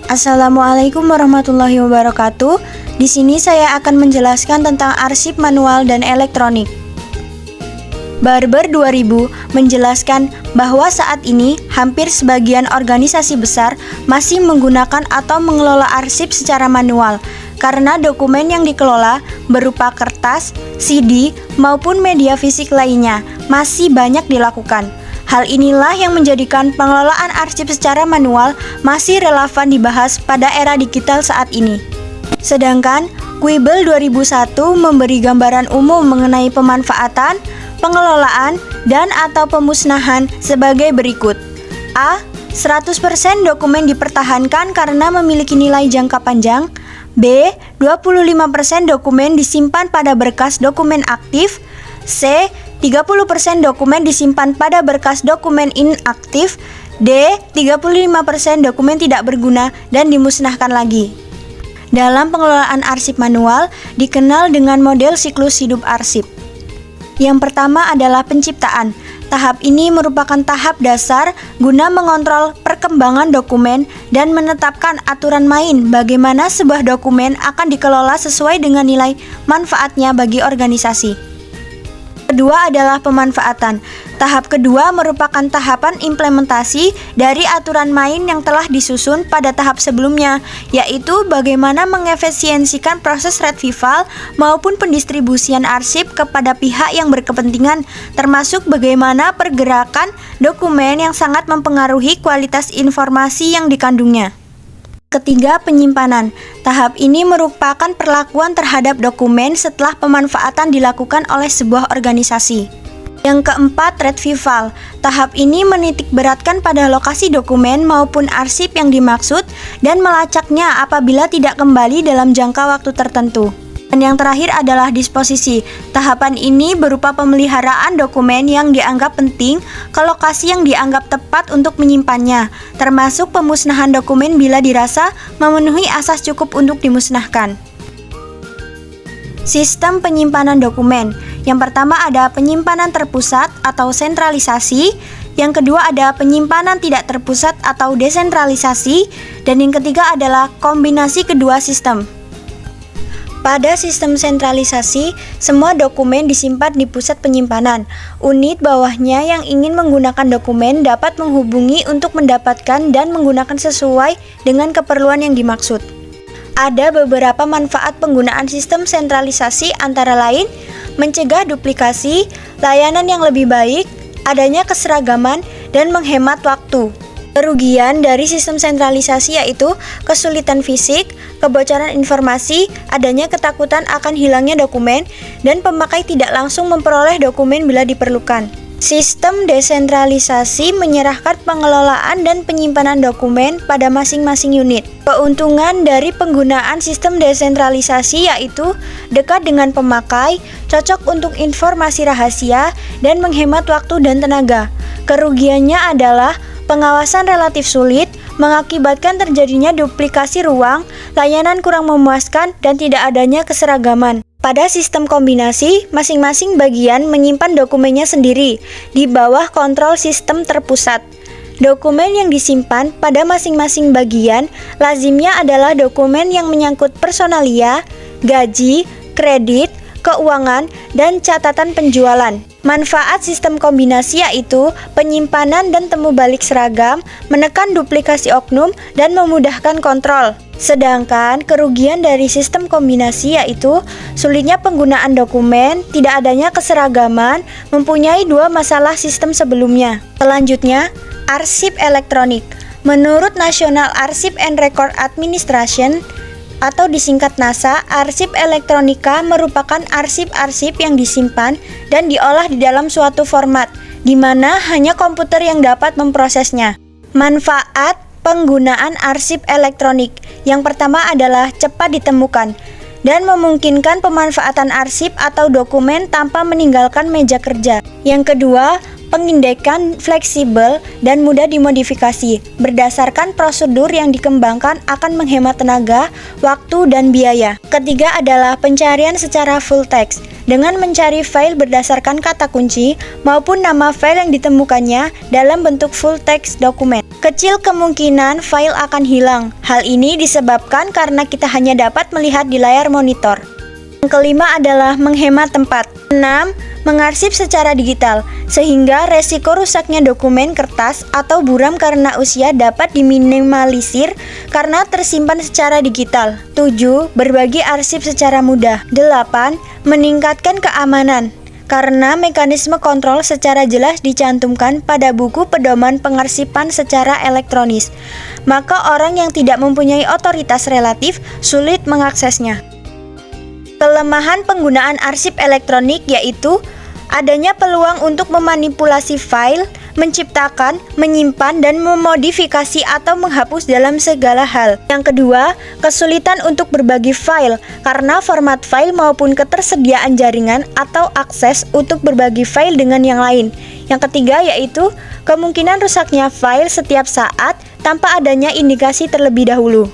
Assalamualaikum warahmatullahi wabarakatuh. Di sini saya akan menjelaskan tentang arsip manual dan elektronik. Barber 2000 menjelaskan bahwa saat ini hampir sebagian organisasi besar masih menggunakan atau mengelola arsip secara manual karena dokumen yang dikelola berupa kertas, CD, maupun media fisik lainnya masih banyak dilakukan. Hal inilah yang menjadikan pengelolaan arsip secara manual masih relevan dibahas pada era digital saat ini. Sedangkan Quibble 2001 memberi gambaran umum mengenai pemanfaatan, pengelolaan, dan atau pemusnahan sebagai berikut. A. 100% dokumen dipertahankan karena memiliki nilai jangka panjang. B. 25% dokumen disimpan pada berkas dokumen aktif. C. 30% dokumen disimpan pada berkas dokumen inaktif. D. 35% dokumen tidak berguna dan dimusnahkan lagi. Dalam pengelolaan arsip manual dikenal dengan model siklus hidup arsip. Yang pertama adalah penciptaan. Tahap ini merupakan tahap dasar guna mengontrol perkembangan dokumen dan menetapkan aturan main bagaimana sebuah dokumen akan dikelola sesuai dengan nilai manfaatnya bagi organisasi. Kedua adalah pemanfaatan. Tahap kedua merupakan tahapan implementasi dari aturan main yang telah disusun pada tahap sebelumnya, yaitu bagaimana mengefisiensikan proses retrieval maupun pendistribusian arsip kepada pihak yang berkepentingan, termasuk bagaimana pergerakan dokumen yang sangat mempengaruhi kualitas informasi yang dikandungnya. Ketiga, penyimpanan. Tahap ini merupakan perlakuan terhadap dokumen setelah pemanfaatan dilakukan oleh sebuah organisasi. Yang keempat, retrieval. Tahap ini menitik beratkan pada lokasi dokumen maupun arsip yang dimaksud dan melacaknya apabila tidak kembali dalam jangka waktu tertentu. Dan yang terakhir adalah disposisi. Tahapan ini berupa pemeliharaan dokumen yang dianggap penting ke lokasi yang dianggap tepat untuk menyimpannya, termasuk pemusnahan dokumen bila dirasa memenuhi asas cukup untuk dimusnahkan. Sistem penyimpanan dokumen. Yang pertama ada penyimpanan terpusat atau sentralisasi, yang kedua ada penyimpanan tidak terpusat atau desentralisasi, dan yang ketiga adalah kombinasi kedua sistem. Pada sistem sentralisasi, semua dokumen disimpan di pusat penyimpanan. Unit bawahnya yang ingin menggunakan dokumen dapat menghubungi untuk mendapatkan dan menggunakan sesuai dengan keperluan yang dimaksud. Ada beberapa manfaat penggunaan sistem sentralisasi antara lain mencegah duplikasi, layanan yang lebih baik, adanya keseragaman, dan menghemat waktu. Kerugian dari sistem sentralisasi yaitu kesulitan fisik, kebocoran informasi, adanya ketakutan akan hilangnya dokumen, dan pemakai tidak langsung memperoleh dokumen bila diperlukan. Sistem desentralisasi menyerahkan pengelolaan dan penyimpanan dokumen pada masing-masing unit. Keuntungan dari penggunaan sistem desentralisasi yaitu dekat dengan pemakai, cocok untuk informasi rahasia, dan menghemat waktu dan tenaga. Kerugiannya adalah pengawasan relatif sulit, mengakibatkan terjadinya duplikasi ruang, layanan kurang memuaskan, dan tidak adanya keseragaman. Pada sistem kombinasi, masing-masing bagian menyimpan dokumennya sendiri di bawah kontrol sistem terpusat. Dokumen yang disimpan pada masing-masing bagian lazimnya adalah dokumen yang menyangkut personalia, gaji, kredit, keuangan, dan catatan penjualan. Manfaat sistem kombinasi yaitu penyimpanan dan temu balik seragam, menekan duplikasi oknum, dan memudahkan kontrol. Sedangkan kerugian dari sistem kombinasi yaitu sulitnya penggunaan dokumen, tidak adanya keseragaman, mempunyai dua masalah sistem sebelumnya. Selanjutnya, arsip elektronik. Menurut National Archive and Record Administration atau disingkat NASA, arsip elektronika merupakan arsip-arsip yang disimpan dan diolah di dalam suatu format, di mana hanya komputer yang dapat memprosesnya. Manfaat penggunaan arsip elektronik. Yang pertama adalah cepat ditemukan dan memungkinkan pemanfaatan arsip atau dokumen tanpa meninggalkan meja kerja. Yang kedua, pengindekan fleksibel dan mudah dimodifikasi. Berdasarkan prosedur yang dikembangkan akan menghemat tenaga, waktu, dan biaya. Ketiga adalah pencarian secara full text. Dengan mencari file berdasarkan kata kunci maupun nama file yang ditemukannya dalam bentuk full text dokumen. Kecil kemungkinan file akan hilang. Hal ini disebabkan karena kita hanya dapat melihat di layar monitor. Yang kelima adalah menghemat tempat. 6. Mengarsip secara digital, sehingga resiko rusaknya dokumen kertas atau buram karena usia dapat diminimalisir karena tersimpan secara digital. 7. Berbagi arsip secara mudah. 8. Meningkatkan keamanan, karena mekanisme kontrol secara jelas dicantumkan pada buku pedoman pengarsipan secara elektronis, maka orang yang tidak mempunyai otoritas relatif sulit mengaksesnya. Kelemahan penggunaan arsip elektronik yaitu adanya peluang untuk memanipulasi file, menciptakan, menyimpan, dan memodifikasi atau menghapus dalam segala hal. Yang kedua, kesulitan untuk berbagi file karena format file maupun ketersediaan jaringan atau akses untuk berbagi file dengan yang lain. Yang ketiga yaitu kemungkinan rusaknya file setiap saat tanpa adanya indikasi terlebih dahulu.